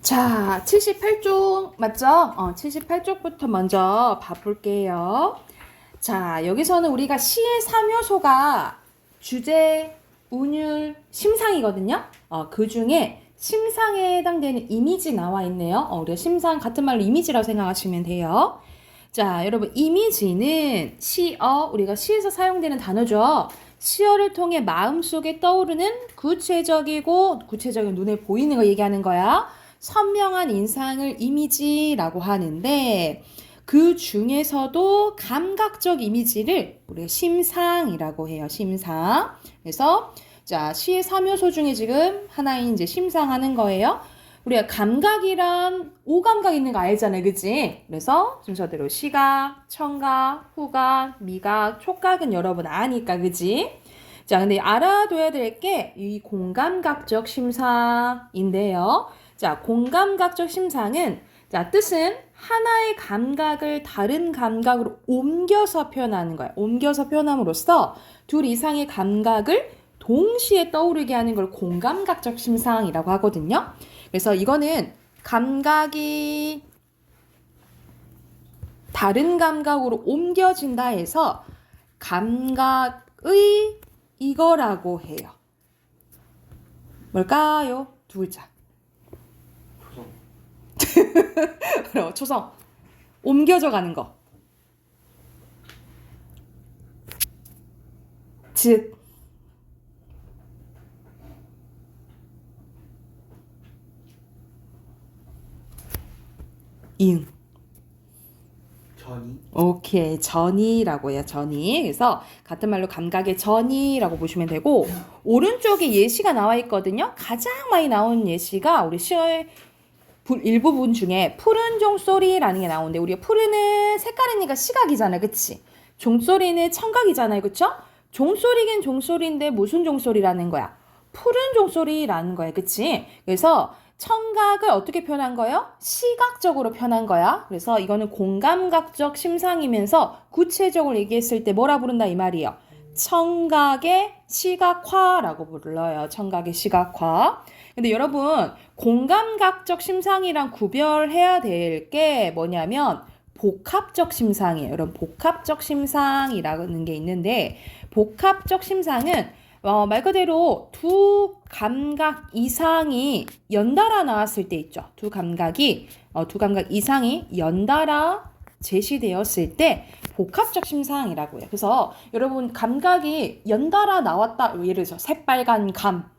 자, 78쪽 맞죠? 78쪽부터 먼저 봐볼게요. 자, 여기서는 우리가 시의 3요소가 주제, 운율, 심상이거든요. 그 중에 심상에 해당되는 이미지 나와 있네요. 우리가 심상 같은 말로 이미지라고 생각하시면 돼요. 자, 여러분 이미지는 시어, 우리가 시에서 사용되는 단어죠. 시어를 통해 마음속에 떠오르는 구체적인 눈에 보이는 거 얘기하는 거야. 선명한 인상을 이미지라고 하는데 그 중에서도 감각적 이미지를 우리가 심상이라고 해요. 심상. 그래서 자, 시의 3요소 중에 지금 하나인 이제 심상하는 거예요. 우리가 감각이란 오감각 있는 거 알잖아요. 그치? 그래서 순서대로 시각, 청각, 후각, 미각, 촉각은 여러분 아니까. 그치? 자, 근데 알아둬야 될 게 이 공감각적 심상인데요. 자, 공감각적 심상은 자, 뜻은 하나의 감각을 다른 감각으로 옮겨서 표현하는 거예요. 옮겨서 표현함으로써 둘 이상의 감각을 동시에 떠오르게 하는 걸 공감각적 심상이라고 하거든요. 그래서 이거는 감각이 다른 감각으로 옮겨진다 해서 감각의 이거라고 해요. 뭘까요? 두 글자. 그럼 초성. 옮겨져 가는 거. 즉 이응. 전이. 오케이. 전이라고 해요. 전이. 그래서 같은 말로 감각의 전이라고 보시면 되고 오른쪽에 예시가 나와 있거든요. 가장 많이 나오는 예시가 우리 시어의 일부분 중에 푸른 종소리라는 게 나오는데 우리가 푸른은 색깔이니까 시각이잖아요. 그치? 종소리는 청각이잖아요. 그쵸? 종소리긴 종소리인데 무슨 종소리라는 거야? 푸른 종소리라는 거야. 그치? 그래서 청각을 어떻게 표현한 거예요? 시각적으로 표현한 거야. 그래서 이거는 공감각적 심상이면서 구체적으로 얘기했을 때 뭐라 부른다 이 말이에요. 청각의 시각화라고 불러요. 청각의 시각화. 근데 여러분 공감각적 심상이랑 구별해야 될 게 뭐냐면 복합적 심상이에요. 여러분 복합적 심상이라는 게 있는데 복합적 심상은 말 그대로 두 감각 이상이 연달아 나왔을 때 있죠. 두 감각 이상이 연달아 제시되었을 때 복합적 심상이라고 해요. 그래서 여러분 감각이 연달아 나왔다. 예를 들어서 새빨간 감,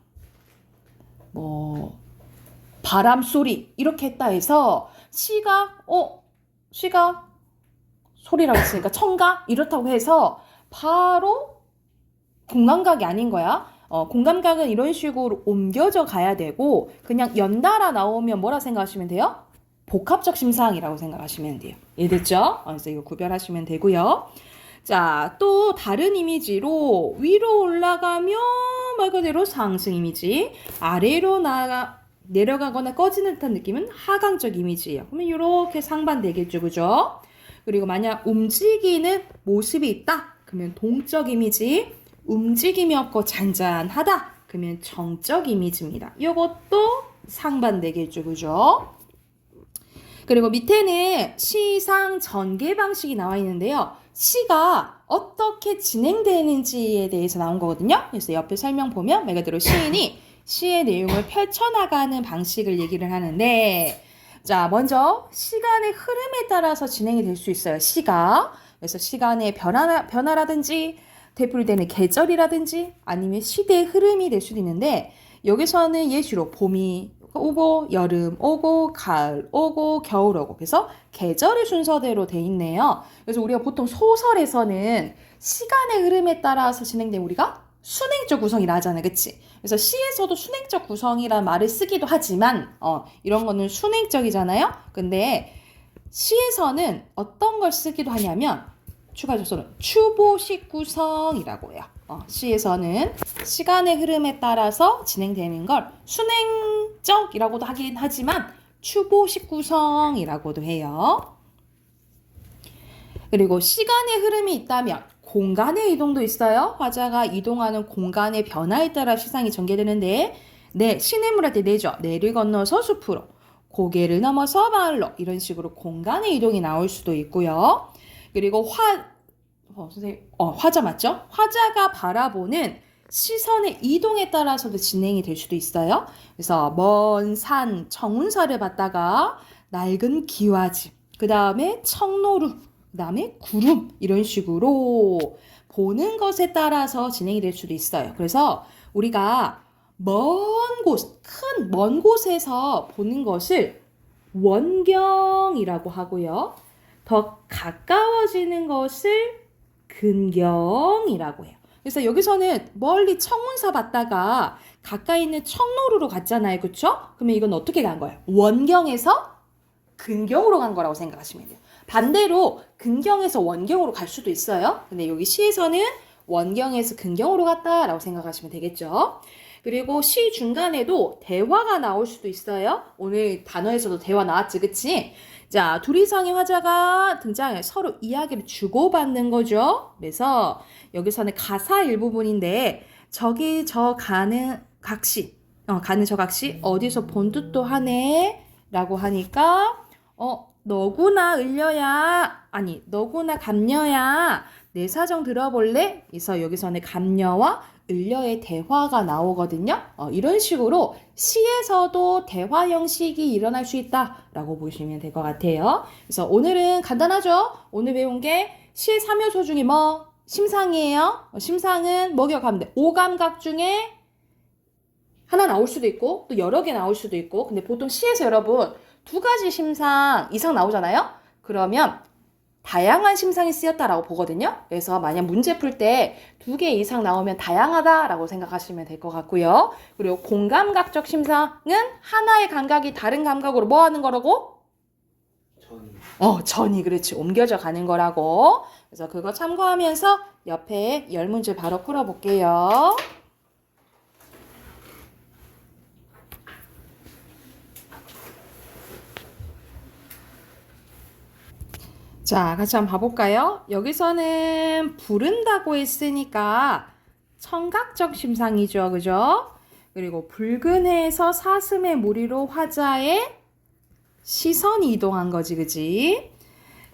바람 소리 이렇게 했다 해서 시각 소리라고 했으니까 청각 이렇다고 해서 바로 공감각이 아닌 거야. 공감각은 이런 식으로 옮겨져 가야 되고 그냥 연달아 나오면 뭐라 생각하시면 돼요? 복합적 심상이라고 생각하시면 돼요. 이해됐죠? 그래서 이거 구별하시면 되고요. 자, 또 다른 이미지로 위로 올라가면 말 그대로 상승 이미지, 아래로 내려가거나 꺼지는 듯한 느낌은 하강적 이미지예요. 그러면 이렇게 상반되겠죠, 그죠? 그리고 만약 움직이는 모습이 있다, 그러면 동적 이미지, 움직임이 없고 잔잔하다, 그러면 정적 이미지입니다. 이것도 상반되겠죠, 그죠? 그리고 밑에는 시상 전개 방식이 나와 있는데요. 시가 어떻게 진행되는지에 대해서 나온 거거든요. 그래서 옆에 설명 보면 말 그대로 시인이 시의 내용을 펼쳐나가는 방식을 얘기를 하는데 자, 먼저 시간의 흐름에 따라서 진행이 될 수 있어요. 시가. 그래서 시간의 변화라든지 대표되는 계절이라든지 아니면 시대의 흐름이 될 수도 있는데 여기서는 예시로 봄이 오고 여름 오고 가을 오고 겨울 오고 그래서 계절의 순서대로 돼 있네요. 그래서 우리가 보통 소설에서는 시간의 흐름에 따라서 진행된 우리가 순행적 구성이라 하잖아요. 그치? 그래서 시에서도 순행적 구성이란 말을 쓰기도 하지만 이런 거는 순행적이잖아요. 근데 시에서는 어떤 걸 쓰기도 하냐면 추가적으로는 추보식 구성이라고 해요. 시에서는 시간의 흐름에 따라서 진행되는 걸 순행적이라고도 하긴 하지만 추보식 구성이라고도 해요. 그리고 시간의 흐름이 있다면 공간의 이동도 있어요. 화자가 이동하는 공간의 변화에 따라 시상이 전개되는데 시냇물 할 때 내죠. 내를 건너서 숲으로. 고개를 넘어서 마을로 이런 식으로 공간의 이동이 나올 수도 있고요. 그리고 화자 맞죠? 화자가 바라보는 시선의 이동에 따라서도 진행이 될 수도 있어요. 그래서 먼 산, 청운사를 봤다가 낡은 기와집, 그 다음에 청노루, 그 다음에 구름 이런 식으로 보는 것에 따라서 진행이 될 수도 있어요. 그래서 우리가 먼 곳에서 보는 것을 원경이라고 하고요. 더 가까워지는 것을 근경이라고 해요. 그래서 여기서는 멀리 청운사 봤다가 가까이 있는 청노루로 갔잖아요. 그쵸? 그러면 이건 어떻게 간 거예요? 원경에서 근경으로 간 거라고 생각하시면 돼요. 반대로 근경에서 원경으로 갈 수도 있어요. 근데 여기 시에서는 원경에서 근경으로 갔다라고 생각하시면 되겠죠. 그리고 시 중간에도 대화가 나올 수도 있어요. 오늘 단어에서도 대화 나왔지, 그치? 자, 둘 이상의 화자가 등장해 서로 이야기를 주고받는 거죠. 그래서 여기서는 가사 일부분인데 저기 저 가는 각시, 가는 저 각시 어디서 본 듯도 하네 라고 하니까 너구나 을려야, 아니 너구나 감녀야 내 사정 들어볼래? 그래서 여기서는 감녀와 을려의 대화가 나오거든요. 이런 식으로 시에서도 대화 형식이 일어날 수 있다라고 보시면 될 것 같아요. 그래서 오늘은 간단하죠? 오늘 배운 게 시의 3요소 중에 심상이에요. 심상은 뭐 기억하면 돼? 오감각 중에 하나 나올 수도 있고 또 여러 개 나올 수도 있고, 근데 보통 시에서 여러분 2가지 심상 이상 나오잖아요? 그러면 다양한 심상이 쓰였다라고 보거든요. 그래서 만약 문제 풀 때 2개 이상 나오면 다양하다라고 생각하시면 될 것 같고요. 그리고 공감각적 심상은 하나의 감각이 다른 감각으로 뭐 하는 거라고? 전이 그렇지. 옮겨져 가는 거라고. 그래서 그거 참고하면서 옆에 10문제 바로 풀어볼게요. 자, 같이 한번 봐볼까요? 여기서는 부른다고 했으니까 청각적 심상이죠. 그죠? 그리고 붉은 해에서 사슴의 무리로 화자의 시선이 이동한 거지. 그지?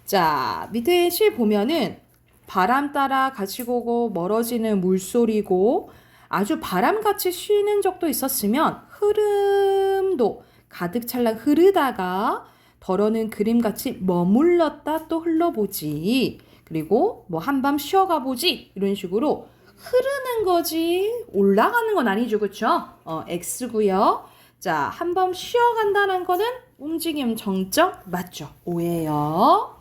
자, 밑에 시 보면은 바람 따라 같이 고고 멀어지는 물소리고 아주 바람같이 쉬는 적도 있었으면 흐름도 가득 찰랑 흐르다가 덜어는 그림같이 머물렀다 또 흘러보지. 그리고 뭐 한밤 쉬어가 보지. 이런 식으로 흐르는 거지 올라가는 건 아니죠. 그쵸? X고요. 자, 한밤 쉬어간다는 거는 움직임 정적 맞죠? O예요.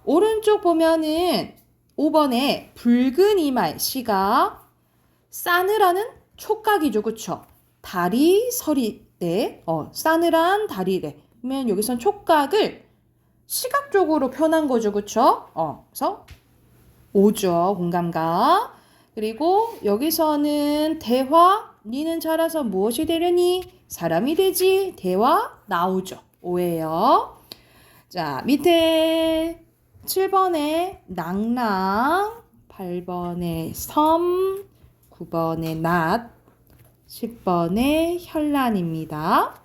오른쪽 보면은 5번에 붉은 이마의 시가 싸늘하는 촉각이죠. 그쵸? 다리 서리래. 싸늘한 다리래. 그러면 여기선 촉각을 시각적으로 표현한 거죠. 그쵸? 그래서 5죠. 공감각. 그리고 여기서는 대화, 니는 자라서 무엇이 되려니? 사람이 되지. 대화 나오죠. 5예요. 자, 밑에 7번에 낭랑, 8번에 섬, 9번에 낫, 10번에 현란입니다.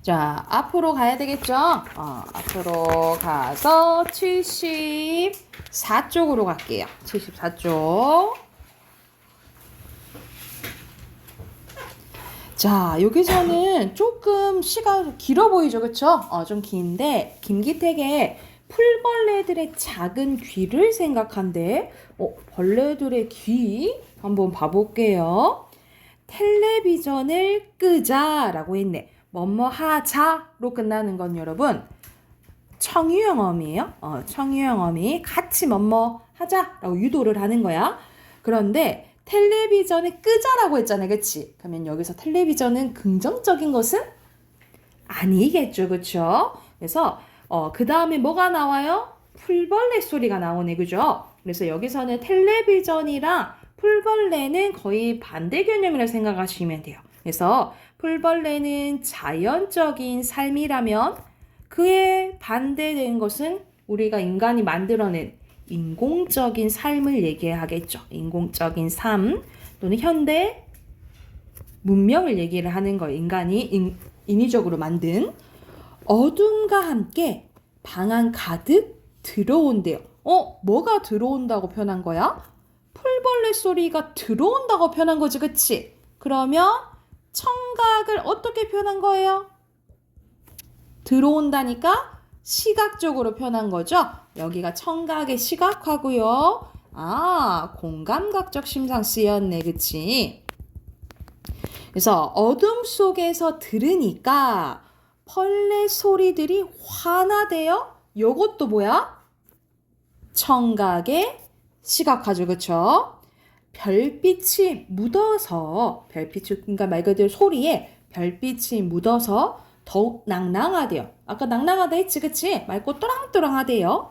자, 앞으로 가야 되겠죠? 앞으로 가서 74쪽으로 갈게요. 74쪽. 자, 여기서는 조금 시가 길어 보이죠? 그쵸? 좀 긴데, 김기택의 풀벌레들의 작은 귀를 생각한대. 벌레들의 귀? 한번 봐볼게요. 텔레비전을 끄자라고 했네. 뭐뭐 하자로 끝나는 건 여러분 청유형어미예요. 청유형어미 같이 뭐뭐 하자라고 유도를 하는 거야. 그런데 텔레비전을 끄자라고 했잖아요. 그치? 그러면 여기서 텔레비전은 긍정적인 것은 아니겠죠. 그쵸? 그래서 그 다음에 뭐가 나와요? 풀벌레 소리가 나오네. 그죠? 그래서 여기서는 텔레비전이랑 풀벌레는 거의 반대 개념이라고 생각하시면 돼요. 그래서 풀벌레는 자연적인 삶이라면 그에 반대된 것은 우리가 인간이 만들어낸 인공적인 삶을 얘기하겠죠. 인공적인 삶 또는 현대 문명을 얘기를 하는 거예요. 인간이 인위적으로 만든 어둠과 함께 방 안 가득 들어온대요. 뭐가 들어온다고 표현한 거야? 풀벌레 소리가 들어온다고 표현한 거지, 그치? 그러면 청각을 어떻게 표현한 거예요? 들어온다니까 시각적으로 표현한 거죠? 여기가 청각의 시각화고요. 공감각적 심상 쓰였네, 그치? 그래서 어둠 속에서 들으니까 벌레 소리들이 환하대요. 요것도 뭐야? 청각의 시각화죠, 그쵸? 별빛이 묻어서 그러니까 말 그대로 소리에 별빛이 묻어서 더욱 낭낭하대요. 아까 낭낭하다 했지, 그치? 맑고 또랑또랑하대요.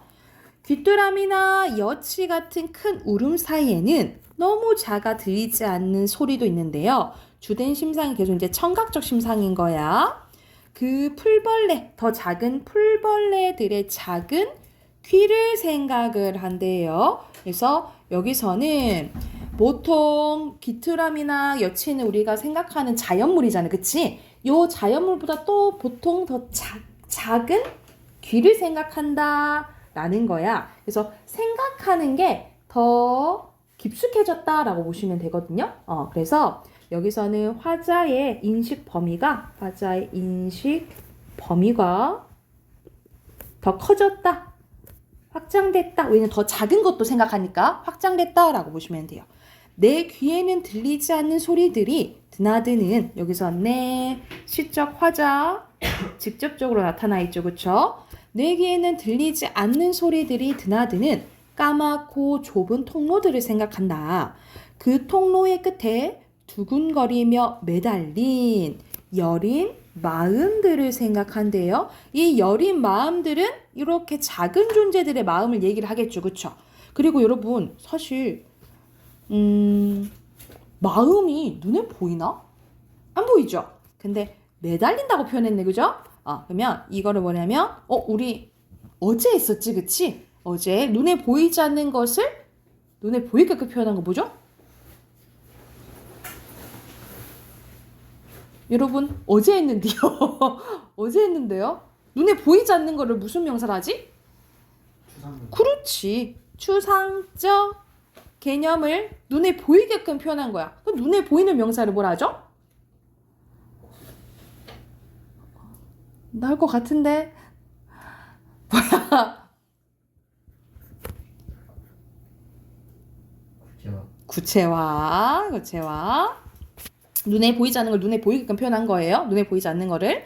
귀뚜라미나 여치 같은 큰 울음 사이에는 너무 작아 들리지 않는 소리도 있는데요. 주된 심상이 계속 이제 청각적 심상인 거야. 그 풀벌레, 더 작은 풀벌레들의 작은 귀를 생각을 한대요. 그래서 여기서는 보통 귀뚜라미나 여치는 우리가 생각하는 자연물이잖아, 그치? 요 자연물보다 또 보통 더 작은 귀를 생각한다 라는 거야. 그래서 생각하는 게 더 깊숙해졌다라고 보시면 되거든요. 그래서 여기서는 화자의 인식 범위가 더 커졌다, 확장됐다. 왜냐면 더 작은 것도 생각하니까 확장됐다라고 보시면 돼요. 내 귀에는 들리지 않는 소리들이 드나드는, 여기서 내 시적 화자 직접적으로 나타나 있죠, 그쵸? 내 귀에는 들리지 않는 소리들이 드나드는 까맣고 좁은 통로들을 생각한다. 그 통로의 끝에 두근거리며 매달린 여린 마음들을 생각한대요. 이 여린 마음들은 이렇게 작은 존재들의 마음을 얘기를 하겠죠, 그쵸? 그리고 여러분, 사실 마음이 눈에 보이나? 안 보이죠? 근데 매달린다고 표현했네, 그죠? 그러면 이거를 뭐냐면 우리 어제 했었지, 그치? 어제 눈에 보이지 않는 것을 눈에 보이게끔 표현한 거 뭐죠? 여러분, 어제 했는데요. 어제 했는데요. 눈에 보이지 않는 거를 무슨 명사를 하지? 추상적. 그렇지. 추상적 개념을 눈에 보이게끔 표현한 거야. 그럼 눈에 보이는 명사를 뭐라 하죠? 나올 것 같은데. 뭐야? 구체화. 눈에 보이지 않는 걸 눈에 보이게끔 표현한 거예요. 눈에 보이지 않는 거를.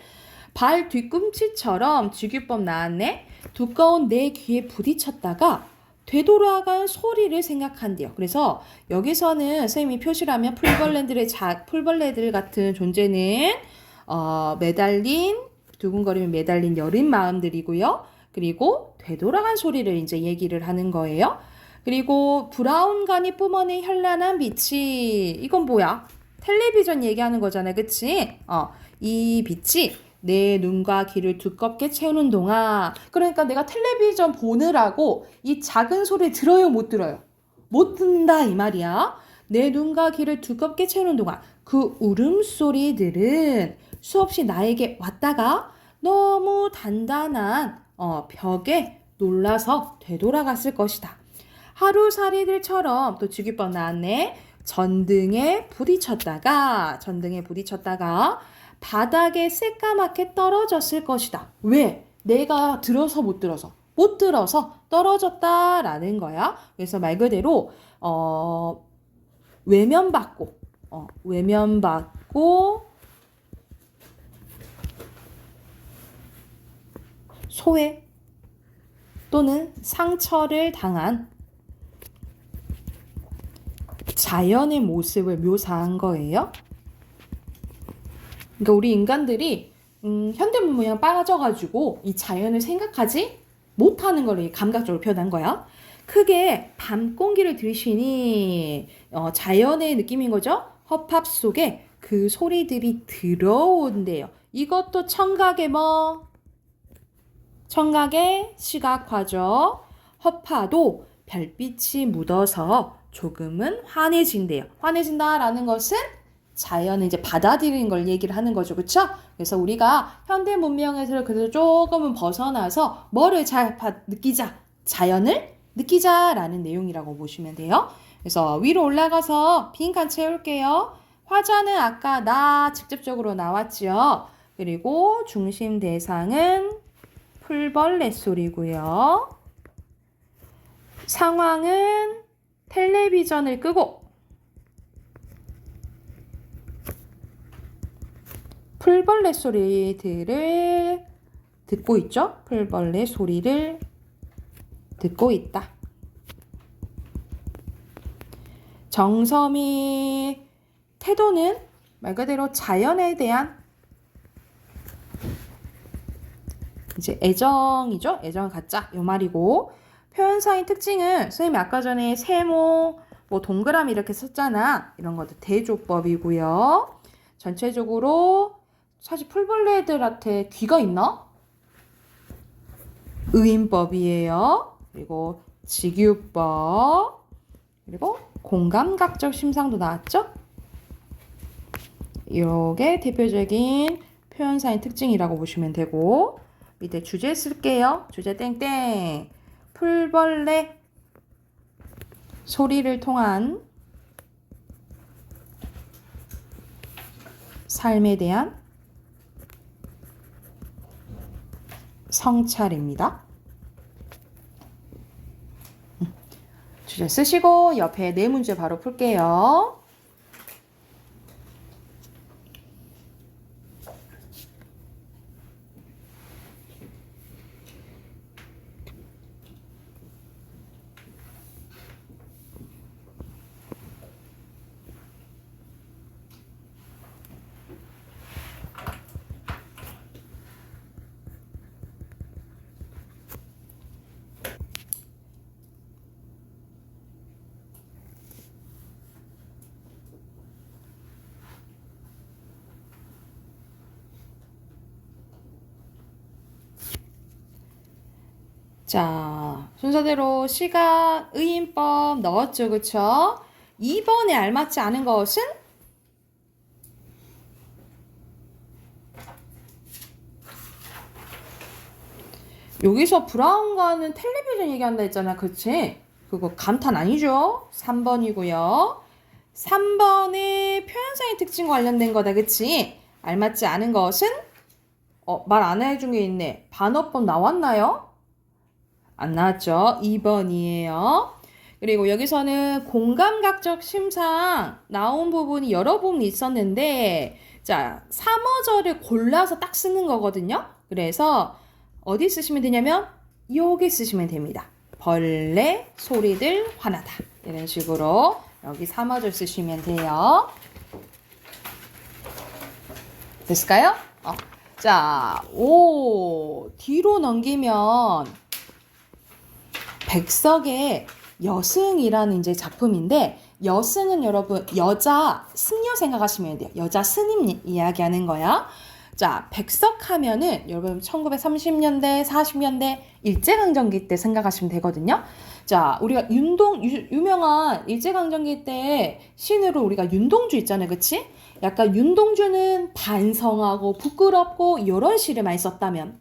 발 뒤꿈치처럼 주기법 나왔네. 두꺼운 내 귀에 부딪혔다가 되돌아간 소리를 생각한대요. 그래서 여기서는 선생님이 표시를 하면 풀벌레들 같은 존재는 두근거리며 매달린 여린 마음들이고요. 그리고 되돌아간 소리를 이제 얘기를 하는 거예요. 그리고 브라운관이 뿜어낸 현란한 빛이, 이건 뭐야? 텔레비전 얘기하는 거잖아요, 그치? 이 빛이 내 눈과 귀를 두껍게 채우는 동안, 그러니까 내가 텔레비전 보느라고 이 작은 소리 들어요, 못 들어요? 못 듣는다 이 말이야. 내 눈과 귀를 두껍게 채우는 동안 그 울음소리들은 수없이 나에게 왔다가 너무 단단한 벽에 놀라서 되돌아갔을 것이다. 하루살이들처럼, 또 주기법 나왔네. 전등에 부딪혔다가 바닥에 새까맣게 떨어졌을 것이다. 왜? 내가 들어서 못 들어서? 못 들어서 떨어졌다라는 거야. 그래서 말 그대로 외면받고 소외 또는 상처를 당한 자연의 모습을 묘사한 거예요. 그러니까 우리 인간들이 현대문명에 빠져가지고 이 자연을 생각하지 못하는 걸 감각적으로 표현한 거야. 크게 밤 공기를 들이쉬니 자연의 느낌인 거죠. 허팝 속에 그 소리들이 들어온대요. 이것도 청각의 청각의 시각화죠. 허파도 별빛이 묻어서 조금은 환해진대요. 환해진다라는 것은 자연을 이제 받아들이는 걸 얘기를 하는 거죠. 그쵸? 그래서 우리가 현대 문명에서 그래서 조금은 벗어나서 뭐를 잘 느끼자. 자연을 느끼자라는 내용이라고 보시면 돼요. 그래서 위로 올라가서 빈 칸 채울게요. 화자는 아까 나 직접적으로 나왔죠. 그리고 중심 대상은 풀벌레 소리고요. 상황은 텔레비전을 끄고 풀벌레 소리들을 듣고 있죠. 풀벌레 소리를 듣고 있다. 정섬이 태도는 말 그대로 자연에 대한 이제 애정이죠. 애정 갖자 요 말이고 표현사의 특징은 선생님이 아까 전에 세모, 뭐 동그라미 이렇게 썼잖아. 이런 것도 대조법이고요. 전체적으로 사실 풀벌레들한테 귀가 있나? 의인법이에요. 그리고 직유법, 그리고 공감각적 심상도 나왔죠? 이게 대표적인 표현사의 특징이라고 보시면 되고 밑에 주제 쓸게요. 주제 땡땡. 풀벌레 소리를 통한 삶에 대한 성찰입니다. 주제 쓰시고 옆에 네 문제 바로 풀게요. 자, 순서대로 시각, 의인법 넣었죠, 그쵸? 2번에 알맞지 않은 것은? 여기서 브라운관은 텔레비전 얘기한다 했잖아, 그치? 그거 감탄 아니죠? 3번이고요. 3번에 표현상의 특징 관련된 거다, 그치? 알맞지 않은 것은? 말 안 해준 게 있네. 반어법 나왔나요? 안 나왔죠? 2번이에요. 그리고 여기서는 공감각적 심상 나온 부분이 여러 부분이 있었는데 자, 3어절을 골라서 딱 쓰는 거거든요. 그래서 어디 쓰시면 되냐면 여기 쓰시면 됩니다. 벌레 소리들 화나다. 이런 식으로 여기 3어절 쓰시면 돼요. 됐을까요? 자, 뒤로 넘기면 백석의 여승이라는 이제 작품인데 여승은 여러분 여자 승려 생각하시면 돼요. 여자 스님 이야기하는 거야. 자, 백석 하면은 여러분 1930년대, 40년대 일제강점기 때 생각하시면 되거든요. 자, 우리가 유명한 일제강점기 때 신으로 우리가 윤동주 있잖아요. 그치? 약간 윤동주는 반성하고 부끄럽고 이런 시를 많이 썼다면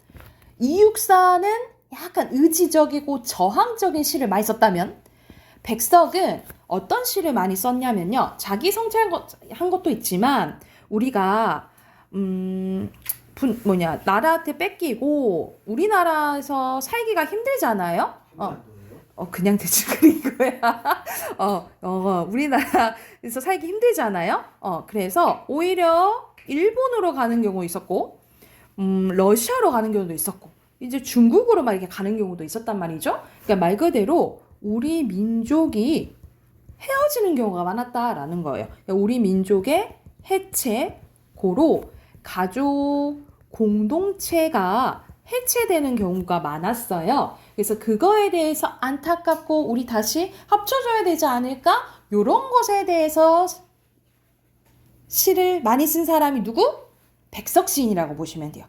이육사는 약간 의지적이고 저항적인 시를 많이 썼다면 백석은 어떤 시를 많이 썼냐면요. 자기 성찰한 것도 있지만 우리가 나라한테 뺏기고 우리나라에서 살기가 힘들잖아요. 그냥 대충 그린 거야. 우리나라에서 살기 힘들잖아요. 그래서 오히려 일본으로 가는 경우 있었고, 러시아로 가는 경우도 있었고, 이제 중국으로 막 이렇게 가는 경우도 있었단 말이죠. 그러니까 말 그대로 우리 민족이 헤어지는 경우가 많았다라는 거예요. 그러니까 우리 민족의 해체고로 가족 공동체가 해체되는 경우가 많았어요. 그래서 그거에 대해서 안타깝고 우리 다시 합쳐줘야 되지 않을까? 이런 것에 대해서 시를 많이 쓴 사람이 누구? 백석시인이라고 보시면 돼요.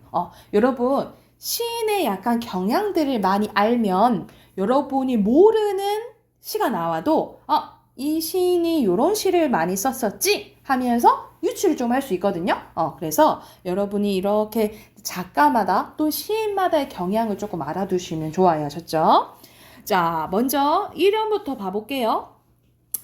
여러분 시인의 약간 경향들을 많이 알면 여러분이 모르는 시가 나와도 이 시인이 요런 시를 많이 썼었지 하면서 유추를 좀 할 수 있거든요. 그래서 여러분이 이렇게 작가마다 또 시인마다의 경향을 조금 알아두시면 좋아요. 아셨죠? 자, 먼저 1연부터 봐볼게요.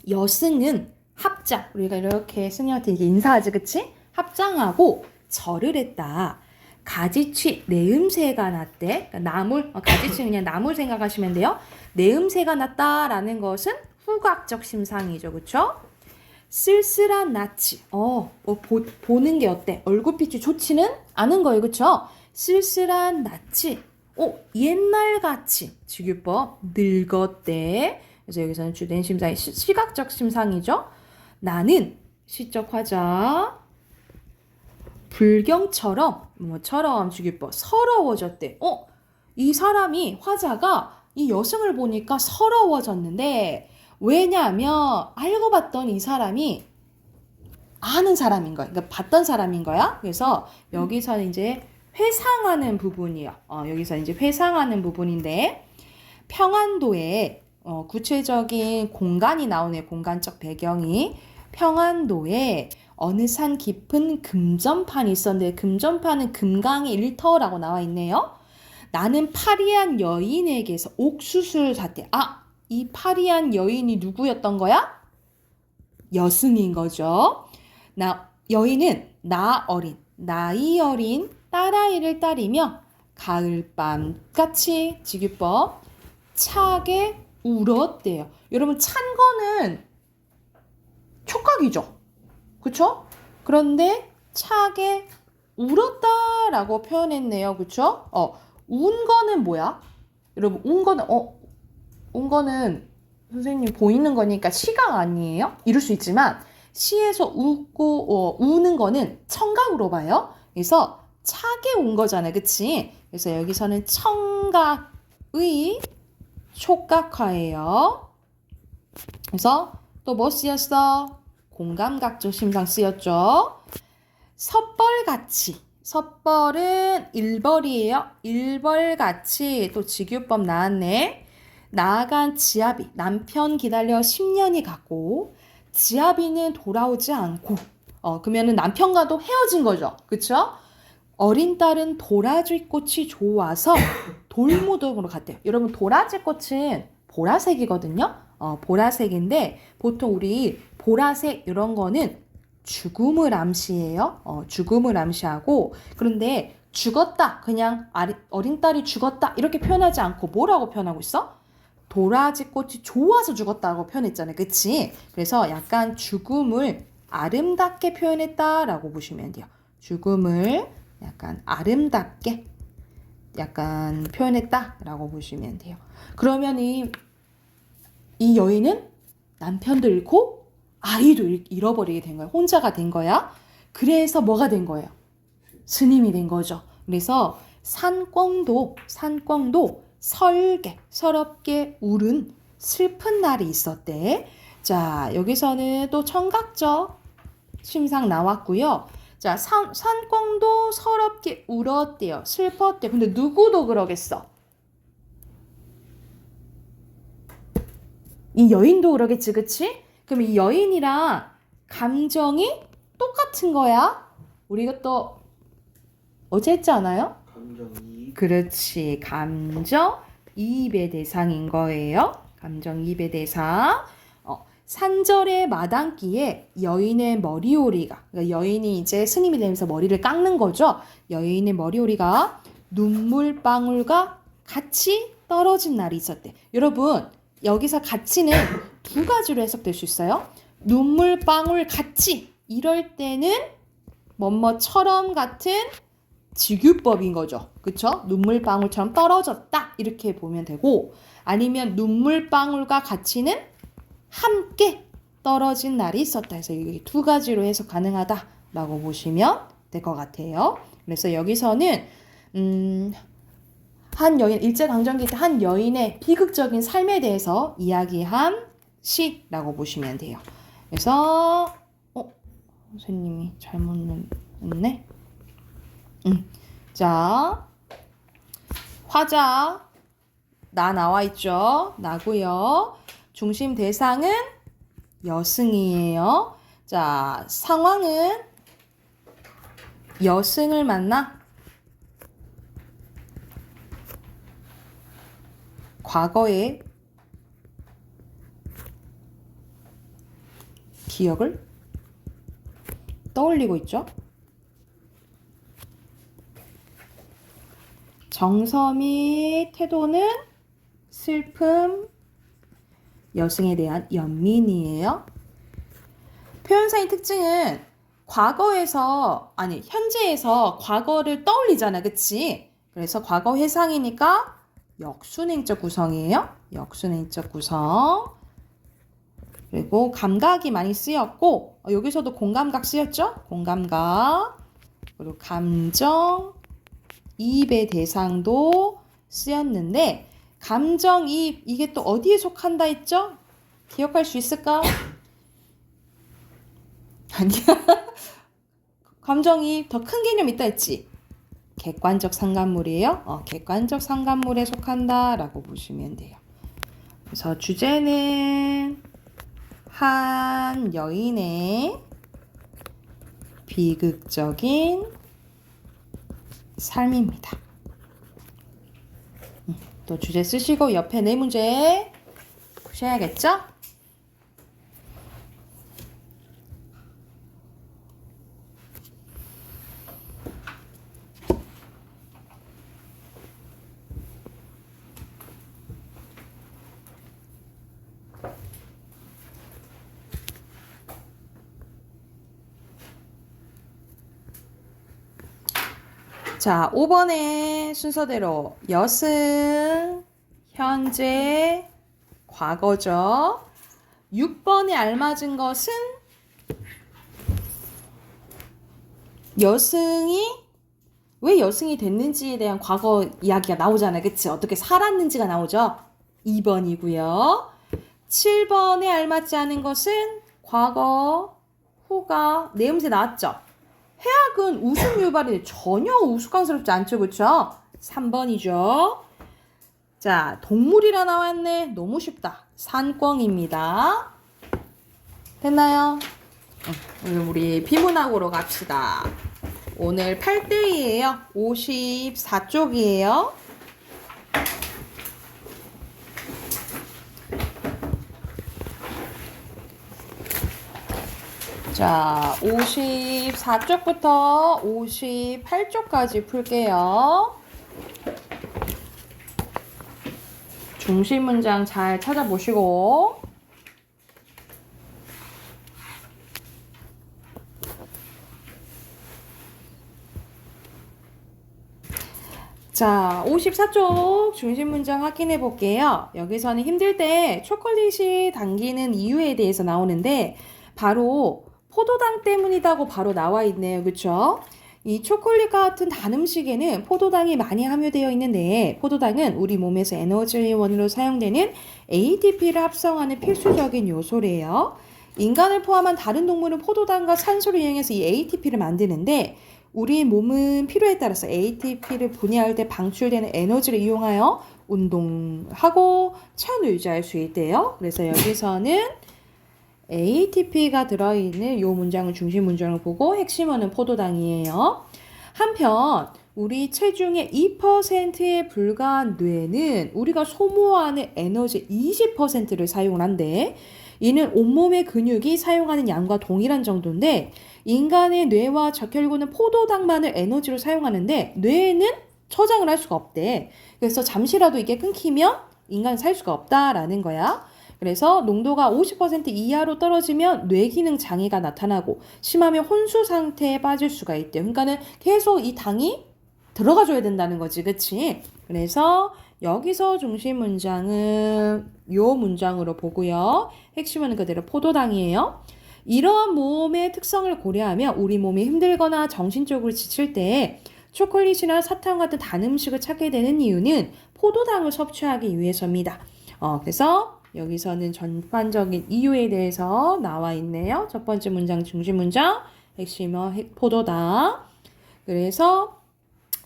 여승은 합장. 우리가 이렇게 스님한테 인사하지, 그치? 합장하고 절을 했다. 가지취 내음새가 났대. 그러니까 나물, 가지취 그냥 나물 생각하시면 돼요. 내음새가 났다라는 것은 후각적 심상이죠. 그쵸? 쓸쓸한 낯이. 보는 게 어때? 얼굴빛이 좋지는 않은 거예요. 그쵸? 쓸쓸한 낯이. 옛날같이. 직유법 늙었대. 그래서 여기서는 주된 심상이 시각적 심상이죠. 나는 시적 화자. 불경처럼 뭐처럼 주기법 서러워졌대. 이 사람이 화자가 이 여성을 보니까 서러워졌는데 왜냐하면 알고 봤던 이 사람이 아는 사람인 거야. 그러니까 봤던 사람인 거야. 그래서 여기서는 이제 회상하는 부분이요. 여기서 이제 회상하는 부분인데 평안도에 구체적인 공간이 나오네. 공간적 배경이 평안도에 어느 산 깊은 금전판이 있었는데 금전판은 금강의 일터라고 나와 있네요. 나는 파리한 여인에게서 옥수수를 샀대. 이 파리한 여인이 누구였던 거야? 여승인 거죠. 여인은 나이 어린 딸아이를 따리며 가을밤 같이 직유법 차게 울었대요. 여러분 찬 거는 촉각이죠. 그쵸? 그런데 차게 울었다라고 표현했네요. 그쵸? 운 거는 뭐야? 여러분, 운 거는 선생님 보이는 거니까 시각 아니에요? 이럴 수 있지만 시에서 우는 거는 청각으로 봐요. 그래서 차게 운 거잖아요. 그치? 그래서 여기서는 청각의 촉각화예요. 그래서 또 뭐 쓰였어? 공감각적 심상 쓰였죠. 섭벌같이. 섭벌은 일벌이에요. 일벌같이 또 직유법 나왔네. 나아간 지아비. 남편 기다려 10년이 갔고 지아비는 돌아오지 않고 그러면은 남편과도 헤어진 거죠. 그쵸? 어린 딸은 도라지 꽃이 좋아서 돌무덤으로 갔대요. 여러분 도라지 꽃은 보라색이거든요. 보라색인데 보통 우리 보라색 이런 거는 죽음을 암시해요. 죽음을 암시하고 그런데 죽었다 그냥 어린 딸이 죽었다 이렇게 표현하지 않고 뭐라고 표현하고 있어? 도라지 꽃이 좋아서 죽었다고 표현했잖아요. 그치? 그래서 약간 죽음을 아름답게 표현했다라고 보시면 돼요. 죽음을 약간 아름답게 약간 표현했다라고 보시면 돼요. 그러면 이 여인은 남편도 잃고 아이도 잃어버리게 된 거야. 혼자가 된 거야. 그래서 뭐가 된 거예요? 스님이 된 거죠. 그래서 산꿩도 서럽게 울은 슬픈 날이 있었대. 자, 여기서는 또 청각적 심상 나왔고요. 자, 산꿩도 서럽게 울었대요. 슬펐대요. 근데 누구도 그러겠어? 이 여인도 그러겠지, 그치? 그럼 이 여인이랑 감정이 똑같은 거야? 우리가 또 어제 했지 않아요? 감정이입. 그렇지. 감정이입의 대상인 거예요. 감정이입의 대상. 산절의 마당기에 여인의 머리오리가, 그러니까 여인이 이제 스님이 되면서 머리를 깎는 거죠. 여인의 머리오리가 눈물방울과 같이 떨어진 날이 있었대. 여러분, 여기서 같이는 두 가지로 해석될 수 있어요. 눈물방울 같이 이럴 때는 뭐뭐처럼 같은 직유법인 거죠. 그쵸? 눈물방울처럼 떨어졌다 이렇게 보면 되고 아니면 눈물방울과 같이는 함께 떨어진 날이 있었다 해서 이게 두 가지로 해석 가능하다라고 보시면 될 것 같아요. 그래서 여기서는 한 여인, 일제강점기 때 한 여인의 비극적인 삶에 대해서 이야기한 시라고 보시면 돼요. 그래서 선생님이 잘못 넣었네. 자, 화자 나 나와 있죠. 나고요. 중심 대상은 여승이에요. 자, 상황은 여승을 만나 과거의 기억을 떠올리고 있죠. 정서 및 태도는 슬픔, 여승에 대한 연민이에요. 표현사의 특징은 현재에서 과거를 떠올리잖아, 그치? 그래서 과거 회상이니까 역순행적 구성이에요. 역순행적 구성. 그리고 감각이 많이 쓰였고, 여기서도 공감각 쓰였죠? 공감각. 그리고 감정, 이입의 대상도 쓰였는데, 감정이입, 이게 또 어디에 속한다 했죠? 기억할 수 있을까? 아니야. 감정이입 더 큰 개념 있다 했지? 객관적 상관물이에요. 객관적 상관물에 속한다라고 보시면 돼요. 그래서 주제는 한 여인의 비극적인 삶입니다. 또 주제 쓰시고 옆에 네 문제 보셔야겠죠? 자, 5번의 순서대로 여승, 현재, 과거죠. 6번에 알맞은 것은 왜 여승이 됐는지에 대한 과거 이야기가 나오잖아요. 그치? 어떻게 살았는지가 나오죠. 2번이고요. 7번에 알맞지 않은 것은 과거, 후가, 내음새 나왔죠. 해악은 웃음 유발이 전혀 우스꽝스럽지 않죠. 그쵸? 3번이죠. 자, 동물이라 나왔네. 너무 쉽다. 산꿩입니다. 됐나요? 오늘 우리 비문학으로 갑시다. 오늘 8대이에요. 54쪽이에요. 자, 54쪽부터 58쪽까지 풀게요. 중심 문장 잘 찾아보시고. 자, 54쪽 중심 문장 확인해 볼게요. 여기서는 힘들 때 초콜릿이 당기는 이유에 대해서 나오는데 바로 포도당 때문이라고 바로 나와 있네요. 그쵸? 이 초콜릿과 같은 단 음식에는 포도당이 많이 함유되어 있는데 포도당은 우리 몸에서 에너지원으로 사용되는 ATP를 합성하는 필수적인 요소래요. 인간을 포함한 다른 동물은 포도당과 산소를 이용해서 이 ATP를 만드는데 우리 몸은 필요에 따라서 ATP를 분해할 때 방출되는 에너지를 이용하여 운동하고 체온을 유지할 수 있대요. 그래서 여기서는 ATP가 들어있는 이 문장을 중심 문장을 보고 핵심어는 포도당이에요. 한편 우리 체중의 2%에 불과한 뇌는 우리가 소모하는 에너지 20%를 사용을 한대. 이는 온몸의 근육이 사용하는 양과 동일한 정도인데 인간의 뇌와 적혈구는 포도당만을 에너지로 사용하는데 뇌는 저장을 할 수가 없대. 그래서 잠시라도 이게 끊기면 인간은 살 수가 없다라는 거야. 그래서 농도가 50% 이하로 떨어지면 뇌기능 장애가 나타나고 심하면 혼수 상태에 빠질 수가 있대요. 그러니까는 계속 이 당이 들어가줘야 된다는 거지, 그치? 그래서 여기서 중심 문장은 요 문장으로 보고요. 핵심은 그대로 포도당이에요. 이러한 몸의 특성을 고려하며 우리 몸이 힘들거나 정신적으로 지칠 때 초콜릿이나 사탕 같은 단 음식을 찾게 되는 이유는 포도당을 섭취하기 위해서입니다. 그래서 여기서는 전반적인 이유에 대해서 나와 있네요. 첫 번째 문장 중심 문장 핵심어 포도당. 그래서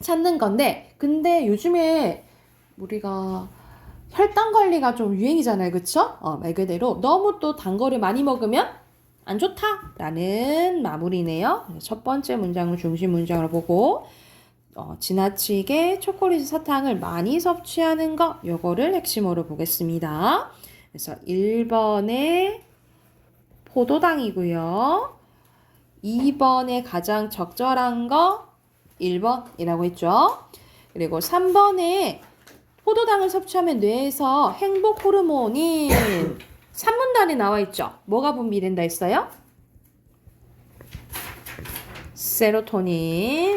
찾는 건데 근데 요즘에 우리가 혈당 관리가 좀 유행이잖아요. 그쵸? 말 그대로 너무 또 단 거를 많이 먹으면 안 좋다라는 마무리네요. 첫 번째 문장을 중심 문장으로 보고 지나치게 초콜릿 사탕을 많이 섭취하는 거 요거를 핵심으로 보겠습니다. 그래서 1번에 포도당이고요. 2번에 가장 적절한 거 1번이라고 했죠. 그리고 3번에 포도당을 섭취하면 뇌에서 행복 호르몬인 3분단에 나와 있죠. 뭐가 분비된다 했어요? 세로토닌이고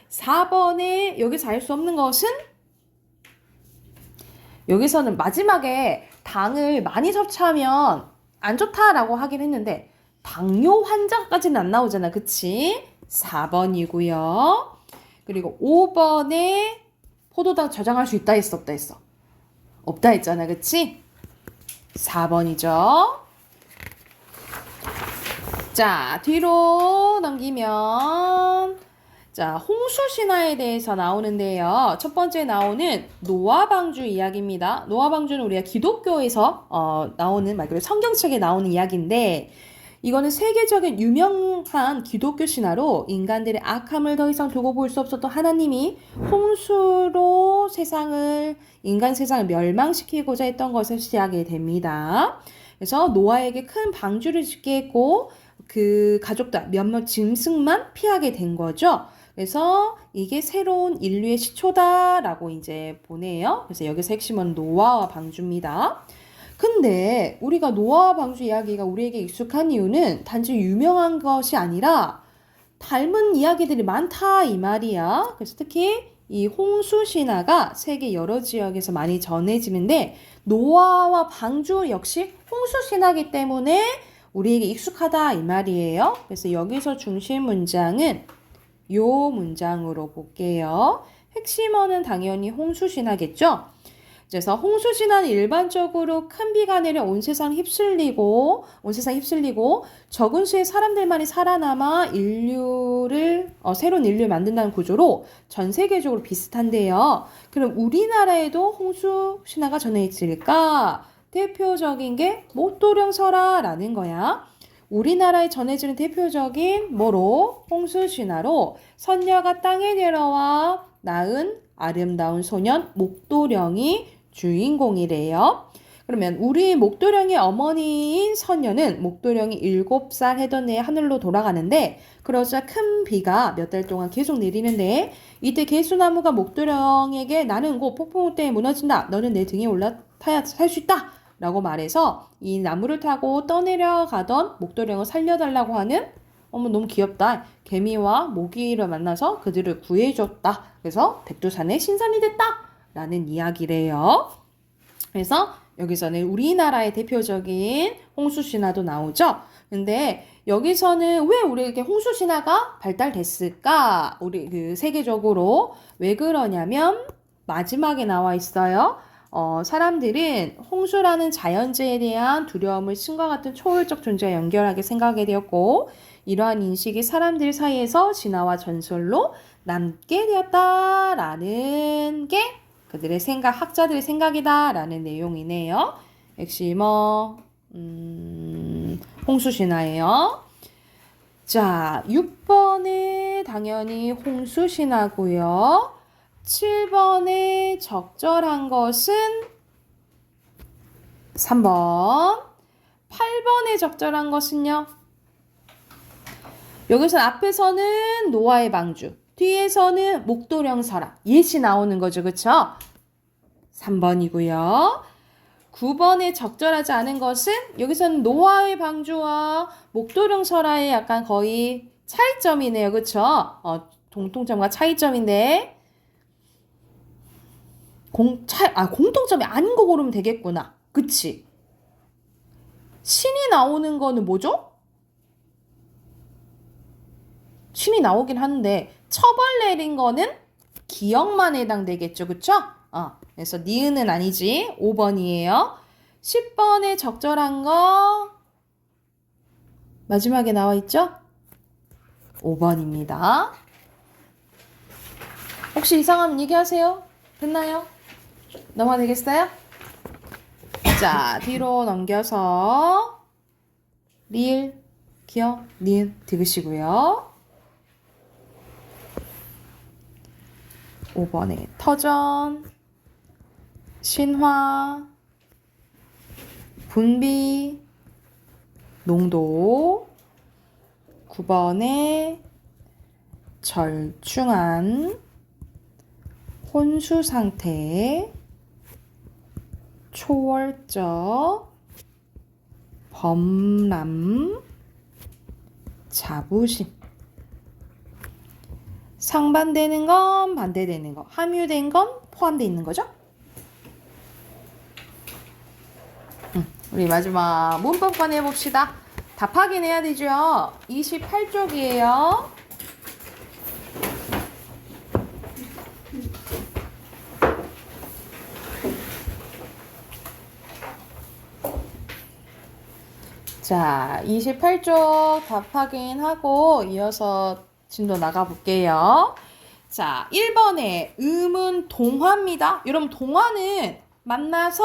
4번에 여기서 알 수 없는 것은 여기서는 마지막에 당을 많이 섭취하면 안 좋다라고 하긴 했는데 당뇨 환자까지는 안 나오잖아. 그치? 4번이고요. 그리고 5번에 포도당 저장할 수 있다 했어? 없다 했어? 없다 했잖아. 그치? 4번이죠. 자, 뒤로 넘기면 자, 홍수 신화에 대해서 나오는데요. 첫 번째 나오는 노아 방주 이야기입니다. 노아 방주는 우리가 기독교에서 나오는 말 그대로 성경책에 나오는 이야기인데 이거는 세계적인 유명한 기독교 신화로 인간들의 악함을 더 이상 두고 볼 수 없었던 하나님이 홍수로 인간 세상을 멸망시키고자 했던 것을 시작이 됩니다. 그래서 노아에게 큰 방주를 짓게 했고 그 가족들 몇몇 짐승만 피하게 된 거죠. 그래서 이게 새로운 인류의 시초다라고 이제 보내요. 그래서 여기서 핵심은 노아와 방주입니다. 근데 우리가 노아와 방주 이야기가 우리에게 익숙한 이유는 단지 유명한 것이 아니라 닮은 이야기들이 많다 이 말이야. 그래서 특히 이 홍수 신화가 세계 여러 지역에서 많이 전해지는데 노아와 방주 역시 홍수 신화이기 때문에 우리에게 익숙하다 이 말이에요. 그래서 여기서 중심 문장은 요 문장으로 볼게요. 핵심어는 당연히 홍수 신화겠죠. 그래서 홍수 신화는 일반적으로 큰 비가 내려 온 세상 휩쓸리고 적은 수의 사람들만이 살아남아 새로운 인류를 만든다는 구조로 전 세계적으로 비슷한데요. 그럼 우리나라에도 홍수 신화가 전해질까? 대표적인 게 목도령설화라는 거야. 우리나라에 전해지는 대표적인 홍수 신화로 선녀가 땅에 내려와 낳은 아름다운 소년 목도령이 주인공이래요. 그러면 우리 목도령의 어머니인 선녀는 목도령이 7살 해던 해에 하늘로 돌아가는데 그러자 큰 비가 몇 달 동안 계속 내리는데 이때 개수나무가 목도령에게 나는 곧 폭풍우 때문에 무너진다. 너는 내 등에 올라타야 살 수 있다. 라고 말해서 이 나무를 타고 떠내려가던 목도령을 살려달라고 하는 너무 귀엽다. 개미와 모기를 만나서 그들을 구해줬다. 그래서 백두산의 신선이 됐다. 라는 이야기래요. 그래서 여기서는 우리나라의 대표적인 홍수신화도 나오죠. 근데 여기서는 왜 우리에게 홍수신화가 발달됐을까? 우리 세계적으로 왜 그러냐면 마지막에 나와 있어요. 사람들은 홍수라는 자연재해에 대한 두려움을 신과 같은 초월적 존재와 연결하게 생각하게 되었고 이러한 인식이 사람들 사이에서 진화와 전설로 남게 되었다라는 게 그들의 학자들의 생각이다라는 내용이네요. 핵심어 홍수신화예요. 자, 6번에 당연히 홍수신화고요. 7번에 적절한 것은 3번. 8번에 적절한 것은요. 여기서 앞에서는 노아의 방주, 뒤에서는 목도령 설화, 예시 나오는 거죠. 그쵸? 3번이고요. 9번에 적절하지 않은 것은 여기서는 노아의 방주와 목도령 설화의 약간 거의 차이점이네요. 그쵸? 공통점과 차이점인데 공통점이 아닌 거 고르면 되겠구나. 그치? 신이 나오는 거는 뭐죠? 신이 나오긴 하는데 처벌 내린 거는 기억만 해당되겠죠. 그쵸? 그래서 니은은 아니지. 5번이에요. 10번에 적절한 거 마지막에 나와 있죠? 5번입니다. 혹시 이상하면 얘기하세요. 됐나요? 넘어가 되겠어요? 자, 뒤로 넘겨서 리을, 기역, 니은 디귿이고요. 5번에 터전, 신화, 분비, 농도. 9번에 절충한, 혼수 상태, 초월적, 범람, 자부심. 상반되는 건 반대되는 거, 함유된 건 포함되어 있는 거죠? 우리 마지막 문법관 해봅시다. 답 확인해야 되죠? 28쪽이에요. 자, 28쪽 답 확인하고 이어서 진도 나가볼게요. 자, 1번에 음은 동화입니다. 여러분, 동화는 만나서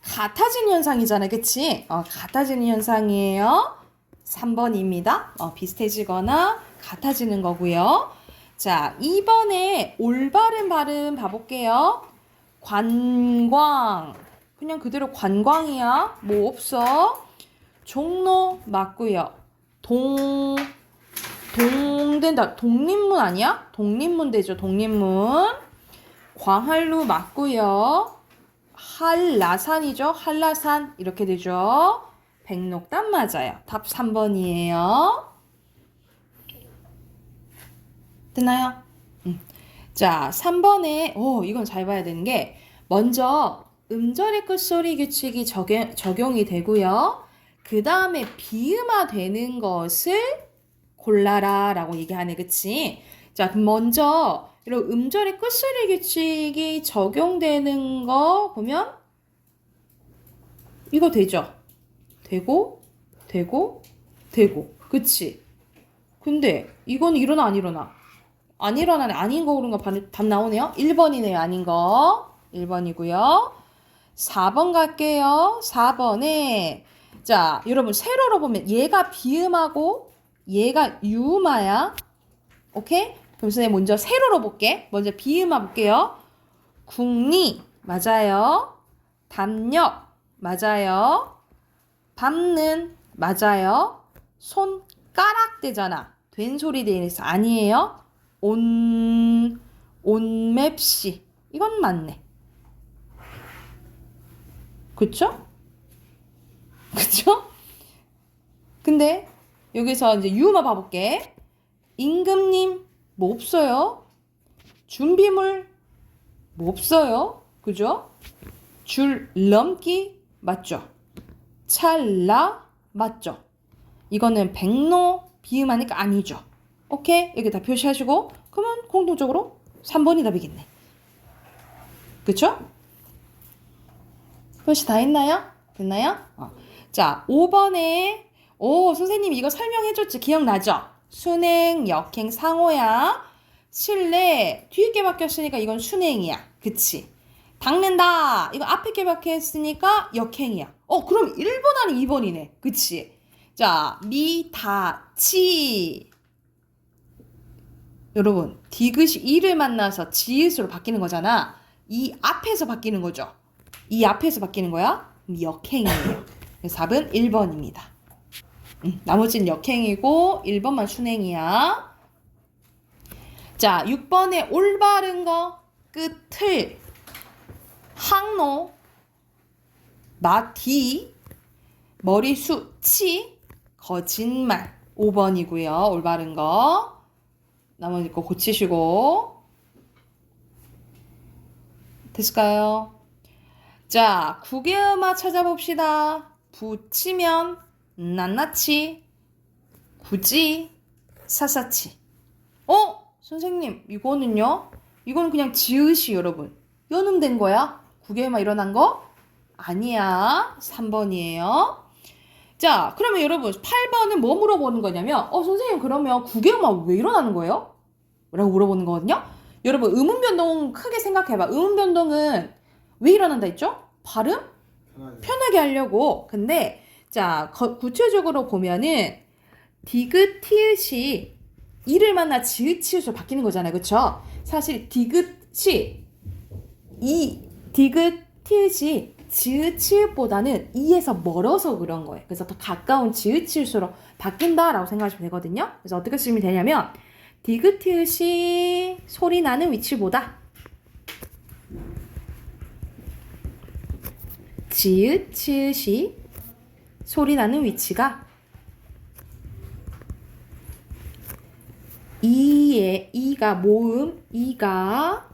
같아지는 현상이잖아요. 그치? 같아지는 현상이에요. 3번입니다. 비슷해지거나 같아지는 거고요. 자, 2번에 올바른 발음 봐볼게요. 관광. 그냥 그대로 관광이야. 뭐 없어. 종로 맞고요. 동된다. 독립문 아니야? 독립문 되죠. 독립문. 광활루 맞고요. 한라산이죠. 한라산 이렇게 되죠. 백록담 맞아요. 답 3번이에요. 됐나요? 자, 3번에 이건 잘 봐야 되는 게 먼저 음절의 끝소리 규칙이 적용이 되고요. 그 다음에 비음화 되는 것을 골라라 라고 얘기하네. 그치? 자, 그럼 먼저 이런 음절의 끝소리 규칙이 적용되는 거 보면 이거 되죠? 되고 그치? 근데 이건 일어나 안 일어나? 안 일어나네. 아닌 거 그런가 답 나오네요. 1번이네요. 아닌 거. 1번이고요. 4번 갈게요. 4번에 자, 여러분 세로로 보면 얘가 비음하고 얘가 유음화야. 오케이? 그럼 선생님 먼저 세로로 볼게. 먼저 비음화 볼게요. 국리 맞아요. 담력 맞아요. 밟는 맞아요. 손가락 되잖아. 된 소리 되서 아니에요. 온맵시 이건 맞네. 그쵸? 그쵸? 근데 여기서 이제 유음화 봐볼게. 임금님 뭐 없어요? 준비물 뭐 없어요? 그죠? 줄 넘기 맞죠? 찰나 맞죠? 이거는 백로 비음하니까 아니죠. 오케이? 여기 다 표시하시고 그러면 공통적으로 3번이 답이겠네. 그쵸? 표시 다 했나요? 됐나요? 자, 5번에 선생님 이거 설명해줬지? 기억나죠? 순행, 역행, 상호야. 실내 뒤에 게 바뀌었으니까 이건 순행이야. 그치? 닦는다. 이거 앞에 게 바뀌었으니까 역행이야. 그럼 1번 아니 2번이네. 그치? 자, 미, 다, 치. 여러분, 디귿이 이를 만나서 지읒으로 바뀌는 거잖아. 이 앞에서 바뀌는 거죠. 이 앞에서 바뀌는 거야. 역행이에요. 그래서 답은 1번입니다. 나머지는 역행이고 1번만 순행이야. 자, 6번에 올바른 거 끝을 항로 마디 머리수 치 거짓말 5번이고요. 올바른 거. 나머지 거 고치시고. 됐을까요? 자, 국외음악 찾아봅시다. 붙이면 낱낱이, 굳이, 사사치. 선생님, 이거는요? 이건 그냥 지읒이 여러분. 연음된 거야? 국외음악 일어난 거? 아니야. 3번이에요. 자, 그러면 여러분 8번은 뭐 물어보는 거냐면 선생님 그러면 국외음악 왜 일어나는 거예요? 라고 물어보는 거거든요. 여러분 음운 변동 크게 생각해봐. 음운 변동은 왜 일어난다 했죠? 발음 편하게. 편하게 하려고. 근데 자 구체적으로 보면은 디귿 티읕이 이를 만나 지읒 치읓으로 바뀌는 거잖아요. 그쵸? 사실 디귿이 이 디귿 티읕이 지읒 치읓보다는 이에서 멀어서 그런 거예요. 그래서 더 가까운 지읒 치읓으로 바뀐다라고 생각하시면 되거든요. 그래서 어떻게 쓰면 되냐면 디귿 티읕이 소리 나는 위치보다 지읒 치읓이 소리 나는 위치가 이가 모음 이가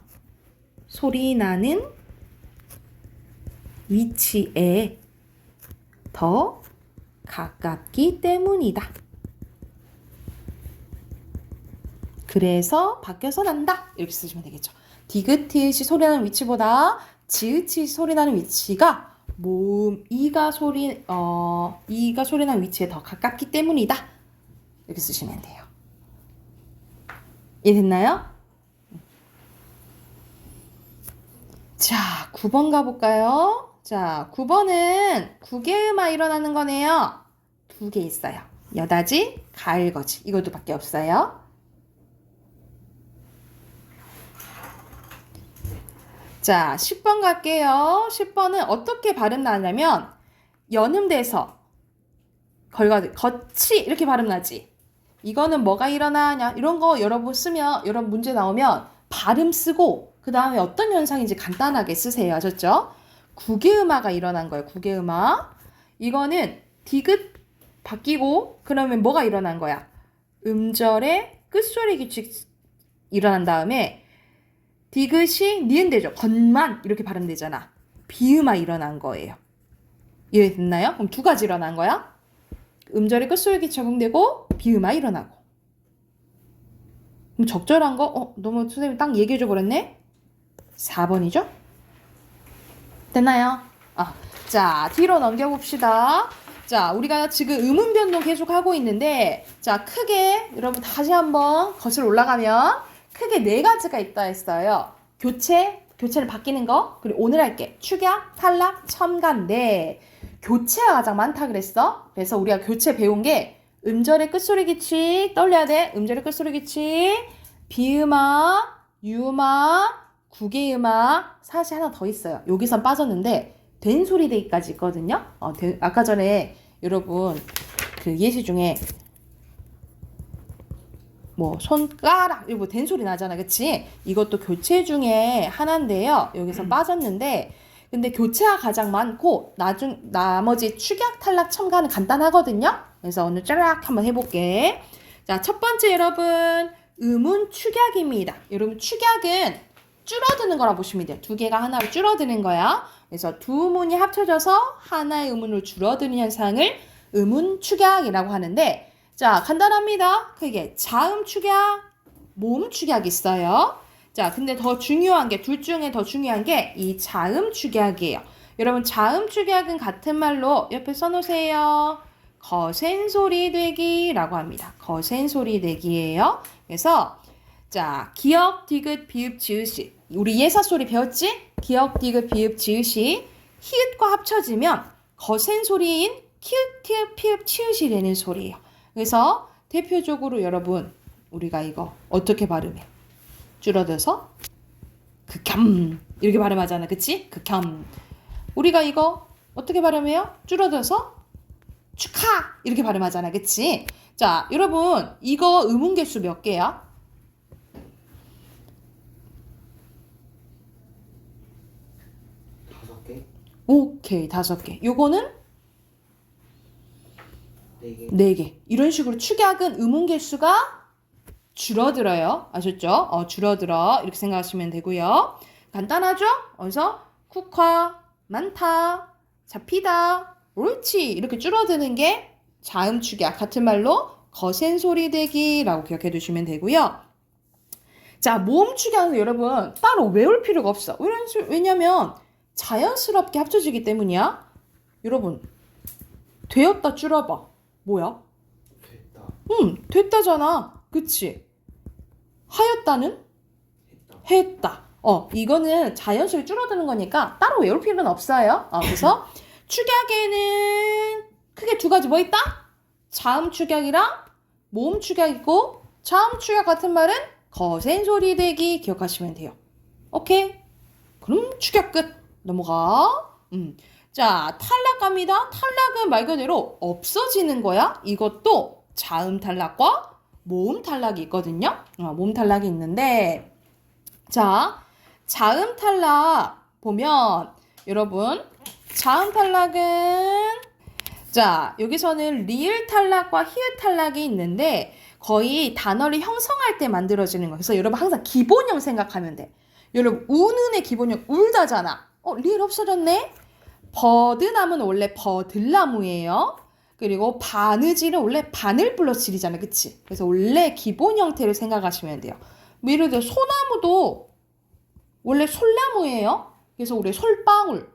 소리 나는 위치에 더 가깝기 때문이다. 그래서 바뀌어서 난다. 이렇게 쓰시면 되겠죠. 디귿 티읕이 소리 나는 위치보다 지읒 치읓이 소리 나는 위치가 모음 이가 소리 나는 위치에 더 가깝기 때문이다. 이렇게 쓰시면 돼요. 이해됐나요? 자, 9번 가볼까요? 자, 9번은 구개음아 일어나는 거네요. 2개 있어요. 여다지, 가을거지. 이것도 밖에 없어요. 자, 10번 갈게요. 10번은 어떻게 발음 나냐면 연음돼서 겉이 이렇게 발음 나지. 이거는 뭐가 일어나냐? 이런 거 여러분 쓰면 여러분 문제 나오면 발음 쓰고 그 다음에 어떤 현상인지 간단하게 쓰세요. 아셨죠? 구개음아가 일어난 거예요. 구개음아. 이거는 디귿 바뀌고 그러면 뭐가 일어난 거야? 음절의 끝소리 규칙 일어난 다음에 디귿이 니은되죠. 겉만 이렇게 발음되잖아. 비음아 일어난 거예요. 이해됐나요? 그럼 2가지 일어난 거야. 음절의 끝소리 적용되고 비음아 일어나고. 그럼 적절한 거? 너무 선생님 딱 얘기해줘 버렸네. 4번이죠? 됐나요? 자, 뒤로 넘겨봅시다. 자, 우리가 지금 음운 변동 계속 하고 있는데, 자, 크게 여러분 다시 한번 거슬러 올라가면 크게 4가지가 있다 했어요. 교체는 바뀌는 거, 그리고 오늘 할게 축약, 탈락, 첨가인데 교체가 가장 많다 그랬어. 그래서 우리가 교체 배운 게 음절의 끝소리 규칙 떠올려야 돼. 음절의 끝소리 규칙, 비음아, 유음아, 구개음아, 사실 하나 더 있어요. 여기선 빠졌는데 된소리 되기까지 있거든요. 아까 전에 여러분 그 예시 중에 뭐 손가락 이거 된소리 나잖아, 그치? 이것도 교체 중에 하나인데요. 여기서 빠졌는데 근데 교체가 가장 많고 나머지 축약, 탈락, 첨가는 간단하거든요. 그래서 오늘 쫙 한번 해볼게. 자, 첫 번째 여러분 음운 축약입니다. 여러분 축약은 줄어드는 거라 보시면 돼요. 2개가 하나로 줄어드는 거야. 그래서 두 음운이 합쳐져서 하나의 음운으로 줄어드는 현상을 음운 축약이라고 하는데 자, 간단합니다. 그게 자음 축약, 모음 축약이 있어요. 자, 근데 더 중요한 게, 둘 중에 더 중요한 게 이 자음 축약이에요. 여러분, 자음 축약은 같은 말로 옆에 써놓으세요. 거센 소리 되기라고 합니다. 거센 소리 되기예요. 그래서 자, 기역, 디귿, 비읍, 지읒이 우리 예사 소리 배웠지? 기역, 디귿, 비읍, 지읒이 히읗과 합쳐지면 거센 소리인 키읔, 티읕, 피읕, 치읓이 되는 소리예요. 그래서 대표적으로 여러분 우리가 이거 어떻게 발음해? 줄어들어서 극혐 이렇게 발음하잖아. 그치? 극혐. 우리가 이거 어떻게 발음해요? 줄어들어서 축하 이렇게 발음하잖아. 그치? 자, 여러분 이거 음운 개수 몇 개야? 오케이, 5개. 요거는 4개. 이런 식으로 축약은 음운 개수가 줄어들어요. 아셨죠? 줄어들어. 이렇게 생각하시면 되고요. 간단하죠? 그래서 국화, 많다, 잡히다, 옳지. 이렇게 줄어드는 게 자음 축약. 같은 말로 거센 소리 되기라고 기억해 두시면 되고요. 자, 모음 축약은 여러분 따로 외울 필요가 없어. 왜냐면 자연스럽게 합쳐지기 때문이야. 여러분, 되었다 줄여봐. 뭐야? 됐다. 됐다잖아. 그치? 하였다는? 했다. 이거는 자연스레 줄어드는 거니까 따로 외울 필요는 없어요. 그래서 축약에는 크게 두 가지 뭐 있다? 자음 축약이랑 모음 축약이고, 자음 축약 같은 말은 거센 소리 대기 기억하시면 돼요. 오케이? 그럼 축약 끝. 넘어가. 자, 탈락 갑니다. 탈락은 말 그대로 없어지는 거야. 이것도 자음 탈락과 모음 탈락이 있거든요. 모음 탈락이 있는데, 자, 자음 탈락 보면 여러분, 자음 탈락은 자, 여기서는 리을 탈락과 히읗 탈락이 있는데 거의 단어를 형성할 때 만들어지는 거예요. 그래서 여러분 항상 기본형 생각하면 돼. 여러분 우는의 기본형 울다잖아. 리을 없어졌네? 버드나무는 원래 버들나무예요. 그리고 바느질은 원래 바늘 플러스 질이잖아. 그치? 그래서 원래 기본 형태를 생각하시면 돼요. 예를 들어 소나무도 원래 솔나무예요. 그래서 우리 솔방울,